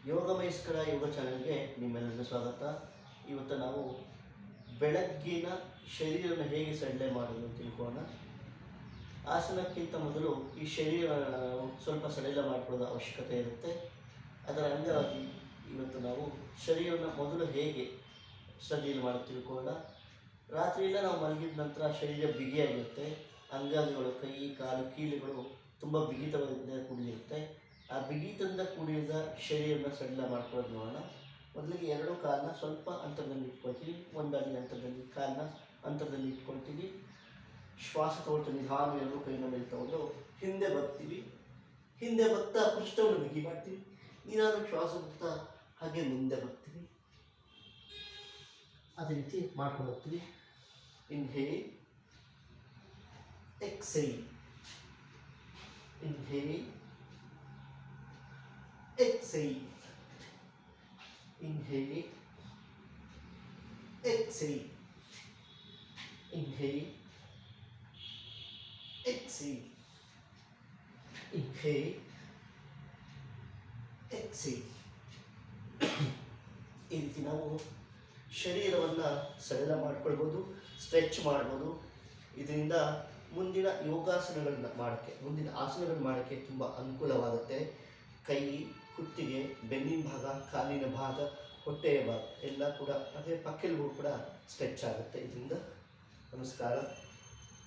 ಯೋಗ ಮೈಸ್ಕರ ಯೋಗ ಚಾನೆಲ್ಗೆ ನಿಮ್ಮೆಲ್ಲರಿಗೂ ಸ್ವಾಗತ. ಇವತ್ತು ನಾವು ಬೆಳಗ್ಗಿನ ಶರೀರವನ್ನು ಹೇಗೆ ಸಡಿಲ ಮಾಡೋದು ತಿಳ್ಕೊಳ್ಳೋಣ. ಆಸನಕ್ಕಿಂತ ಮೊದಲು ಈ ಶರೀರವನ್ನು ನಾವು ಸ್ವಲ್ಪ ಸಡಿಲ ಮಾಡಿಕೊಳ್ಳೋದು ಅವಶ್ಯಕತೆ ಇರುತ್ತೆ. ಅದರ ಅಂಗವಾಗಿ ಇವತ್ತು ನಾವು ಶರೀರವನ್ನು ಮೊದಲು ಹೇಗೆ ಸಡಿಲ ಮಾಡಿ ತಿಳ್ಕೊಳ್ಳೋಣ. ರಾತ್ರಿಯೆಲ್ಲ ನಾವು ಮಲಗಿದ ನಂತರ ಶರೀರ ಬಿಗಿಯಾಗಿರುತ್ತೆ. ಅಂಗಾಂಗಗಳು, ಕೈ, ಕಾಲು, ಕೀಲುಗಳು ತುಂಬ ಬಿಗಿತದಿಂದ ಕೂಡಿರುತ್ತೆ. ಆ ಬಿಗಿತದಿಂದ ಕೂಡಿದ ಶರೀರನ ಸಡಿಲ ಮಾಡ್ಕೊಳ್ಳೋದು ನೋಡೋಣ. ಮೊದಲಿಗೆ ಎರಡು ಕಾಲನ್ನ ಸ್ವಲ್ಪ ಅಂತರದಲ್ಲಿ ಇಟ್ಕೊಳ್ತೀವಿ. ಒಂದು ಅಡಿ ಅಂತರದಲ್ಲಿ ಕಾಲನ್ನ ಅಂತರದಲ್ಲಿ ಇಟ್ಕೊಳ್ತೀವಿ. ಶ್ವಾಸ ತಗೊಳ್ತೀವಿ. ನಿಧಾನ ಎರಡು ಕೈನ ಮೇಲೆ ತಗೊಂಡು ಹಿಂದೆ ಬರ್ತೀವಿ. ಹಿಂದೆ ಬರ್ತಾ ಪೃಷ್ಠವನ್ನು ಬಿಗಿ ಮಾಡ್ತೀವಿ. ನಿಧಾನ ಶ್ವಾಸ ಬರ್ತಾ ಹಾಗೆ ಮುಂದೆ ಬರ್ತೀವಿ. ಅದೇ ರೀತಿ ಮಾಡ್ಕೊಂಡು ಹೋಗ್ತೀವಿ. Inhale, exhale, inhale, exhale, inhale, exhale, inhale, exhale, inhale, exhale. ಈ ರೀತಿ ನಾವು ಶರೀರವನ್ನು ಸಡಿಲ ಮಾಡ್ಕೊಳ್ಬೋದು, ಸ್ಟ್ರೆಚ್ ಮಾಡ್ಬೋದು. ಇದರಿಂದ ಮುಂದಿನ ಯೋಗಾಸನಗಳನ್ನ ಮಾಡೋಕ್ಕೆ, ಮುಂದಿನ ಆಸನಗಳನ್ನ ಮಾಡೋಕ್ಕೆ ತುಂಬ ಅನುಕೂಲವಾಗುತ್ತೆ. ಕೈ, ಕುತ್ತಿಗೆ, ಬೆನ್ನಿನ ಭಾಗ, ಕಾಲಿನ ಭಾಗ, ಹೊಟ್ಟೆಯ ಭಾಗ ಎಲ್ಲ ಕೂಡ, ಅದೇ ಪಕ್ಕೆಲುಬು ಕೂಡ ಸ್ಟ್ರೆಚ್ ಆಗುತ್ತೆ ಇದರಿಂದ. ನಮಸ್ಕಾರ.